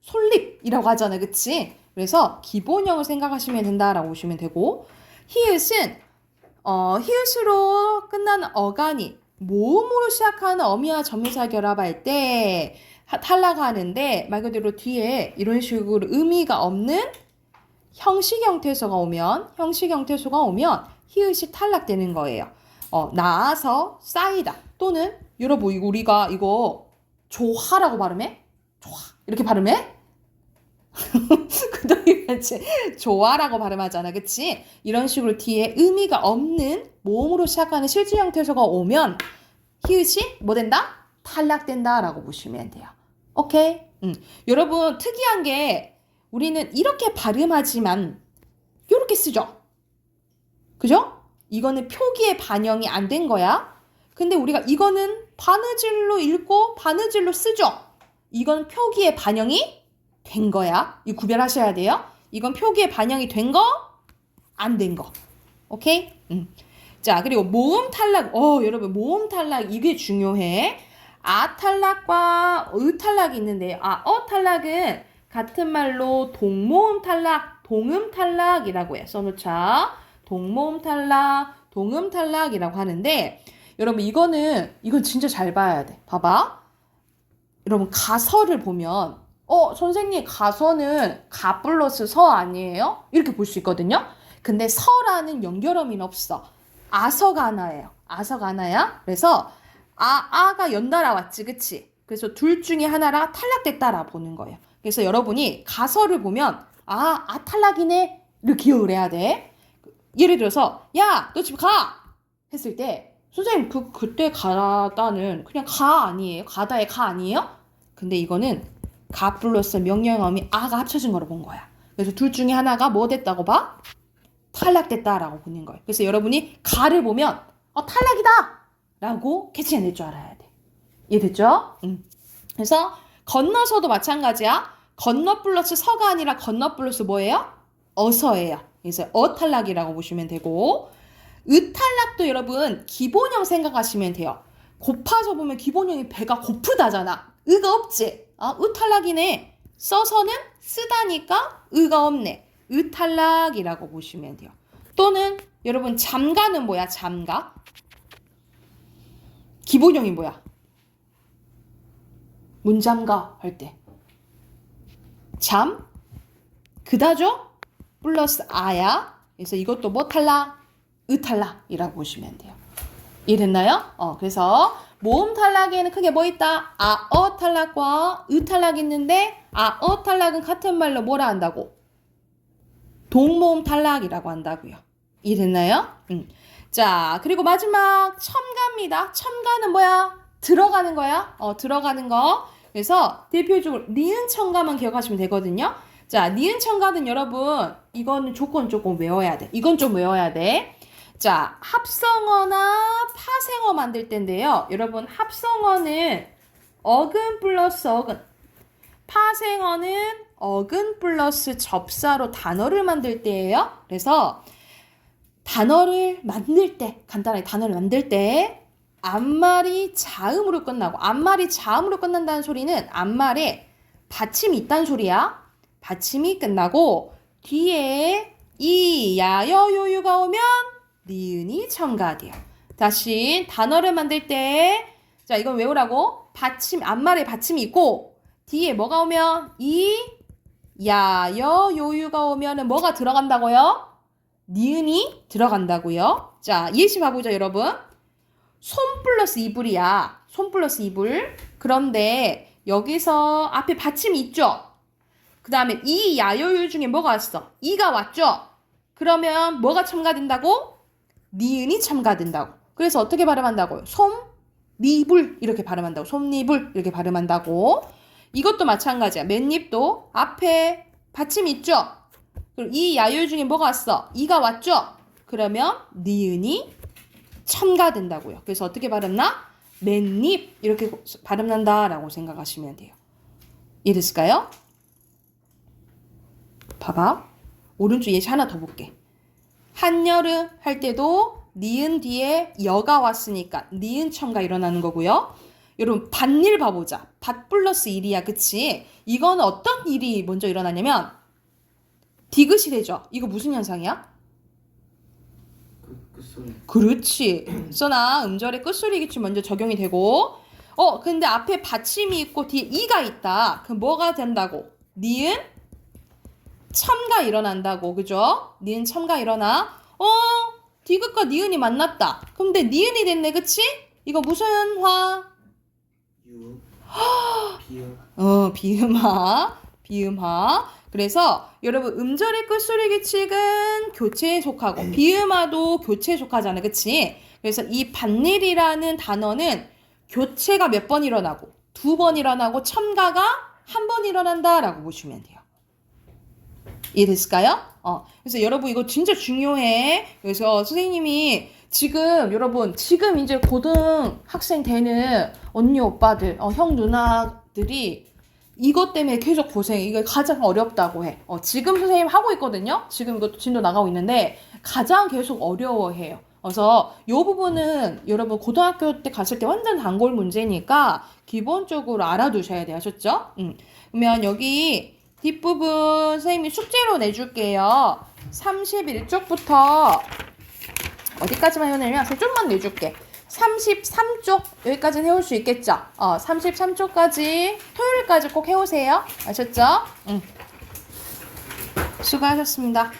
솔잎이라고 하잖아. 그치? 그래서 기본형을 생각하시면 된다라고 보시면 되고, 히읗은 히읗으로 끝나는 어간이 모음으로 시작하는 어미와 점유사 결합할 때 탈락하는데, 말 그대로 뒤에 이런 식으로 의미가 없는 형식 형태소가 오면 히읗이 탈락되는 거예요. 나아서 쌓이다 또는 여러분 우리가 이거 조화라고 발음해? 조화 이렇게 발음해? 그다음에 조화라고 발음하잖아. 그치? 이런 식으로 뒤에 의미가 없는 모음으로 시작하는 실질 형태소가 오면 히읗이 뭐 된다? 탈락된다 라고 보시면 돼요. 오케이? 여러분 특이한 게 우리는 이렇게 발음하지만 이렇게 쓰죠. 그죠? 이거는 표기에 반영이 안 된 거야. 근데 우리가 이거는 바느질로 읽고 바느질로 쓰죠. 이건 표기에 반영이 된 거야. 이 구별하셔야 돼요. 이건 표기에 반영이 된 거, 안 된 거. 오케이? 자, 그리고 모음 탈락. 여러분 모음 탈락 이게 중요해. 아 탈락과 으 탈락이 있는데 탈락은 같은 말로 동모음 탈락, 동음 탈락이라고 해. 써놓자. 동모음 탈락, 동음 탈락이라고 하는데 여러분 이건 진짜 잘 봐야 돼. 봐봐. 여러분 가서를 보면 선생님 가서는 가 플러스 서 아니에요? 이렇게 볼 수 있거든요. 근데 서라는 연결어미는 없어. 아서가 하나예요. 아서가 하나야. 그래서 아가 연달아 왔지. 그치? 그래서 둘 중에 하나라 탈락됐다라 보는 거예요. 그래서 여러분이 가서를 보면 탈락이네 이렇게 기억을 해야 돼. 예를 들어서 야 너 집 가 했을 때 선생님 그때 가다는 그냥 가 아니에요? 가다의 가 아니에요? 근데 이거는 가 플러스 명령어미 아가 합쳐진 거로 본 거야. 그래서 둘 중에 하나가 뭐 됐다고 봐? 탈락됐다라고 보는 거예요. 그래서 여러분이 가를 보면 탈락이다 라고 캐치해낼 줄 알아야 돼. 이해됐죠? 그래서 건너서도 마찬가지야. 건너 플러스 서가 아니라 건너 플러스 뭐예요? 어서예요. 그래서 탈락이라고 보시면 되고, 탈락도 여러분 기본형 생각하시면 돼요. 곱하서 보면 기본형이 배가 고프다잖아. 가 없지? 탈락이네. 써서는 쓰다니까 가 없네. 탈락이라고 보시면 돼요. 또는 여러분 잠가는 뭐야? 잠가? 기본형이 뭐야? 문 잠가 할 때 잠? 그다죠? 플러스 아야. 그래서 이것도 뭐 탈락? 탈락이라고 보시면 돼요. 이해됐나요? 그래서 모음 탈락에는 크게 뭐 있다? 탈락과 탈락이 있는데 탈락은 같은 말로 뭐라 한다고? 동모음 탈락이라고 한다고요. 이해됐나요? 자, 그리고 마지막 첨가입니다. 첨가는 뭐야? 들어가는 거야. 들어가는 거. 그래서 대표적으로 니은 첨가만 기억하시면 되거든요. 자, 니은 첨가는 여러분 이거는 조건 조금 외워야 돼. 이건 좀 외워야 돼. 자, 합성어나 파생어 만들 때인데요. 여러분 합성어는 어근 플러스 어근, 파생어는 어근 플러스 접사로 단어를 만들 때예요. 그래서 단어를 만들 때, 간단하게 단어를 만들 때 앞말이 자음으로 끝나고, 앞말이 자음으로 끝난다는 소리는 앞말에 받침이 있다는 소리야. 받침이 끝나고 뒤에 이, 야, 여, 요, 유가 오면 니은이 첨가돼요. 다시 단어를 만들 때 자, 이건 외우라고. 받침, 앞말에 받침이 있고 뒤에 뭐가 오면 이, 야, 여, 요유가 오면은 뭐가 들어간다고요? 니은이 들어간다고요. 자, 예시 봐보죠, 여러분. 손 플러스 이불이야. 손 플러스 이불. 그런데 여기서 앞에 받침이 있죠? 그 다음에 이, 야, 여, 요 중에 뭐가 왔어? 이가 왔죠? 그러면 뭐가 첨가된다고? 니은이 첨가된다고. 그래서 어떻게 발음한다고요? 솜니불 이렇게 발음한다고. 솜니불 이렇게 발음한다고. 이것도 마찬가지야. 맨입도 앞에 받침 있죠? 그리고 이 야유 중에 뭐가 왔어? 이가 왔죠? 그러면 니은이 첨가된다고요. 그래서 어떻게 발음나? 맨입 이렇게 발음난다라고 생각하시면 돼요. 이해됐을까요? 봐봐. 오른쪽 예시 하나 더 볼게. 한여름 할 때도 니은 뒤에 여가 왔으니까 니은 첨가 일어나는 거고요. 여러분 밭일 봐보자. 밭 플러스 일이야. 그치? 이거는 어떤 일이 먼저 일어나냐면 디귿이 되죠. 이거 무슨 현상이야? 끝소리. 그렇지. 써나 음절의 끝소리 기출 먼저 적용이 되고 근데 앞에 받침이 있고 뒤에 이가 있다. 그럼 뭐가 된다고? 니은 첨가 일어난다고. 그죠? 니은 첨가 일어나. 디귿과 니은이 만났다. 근데 니은이 됐네. 그치? 이거 무슨 화? 유. 비읍. 비음화. 비음화. 그래서 여러분 음절의 끝소리 규칙은 교체에 속하고 비음화도 교체에 속하잖아. 그치? 그래서 이 밭일이라는 단어는 교체가 몇 번 일어나고 2번 일어나고 첨가가 1번 일어난다라고 보시면 돼요. 이해됐을까요? 그래서 여러분 이거 진짜 중요해. 그래서 선생님이 여러분 이제 고등학생 되는 언니 오빠들, 형 누나들이 이것 때문에 계속 이게 가장 어렵다고 해. 지금 선생님 하고 있거든요. 지금 이것도 진도 나가고 있는데 가장 계속 어려워해요. 그래서 이 부분은 여러분 고등학교 때 갔을 때 완전 단골 문제니까 기본적으로 알아두셔야 돼요. 아셨죠? 그러면 여기 뒷부분 선생님이 숙제로 내줄게요. 31쪽부터 어디까지만 해내면 좀만 내줄게. 33쪽 여기까지는 해올 수 있겠죠? 33쪽까지 토요일까지 꼭 해오세요. 아셨죠? 수고하셨습니다.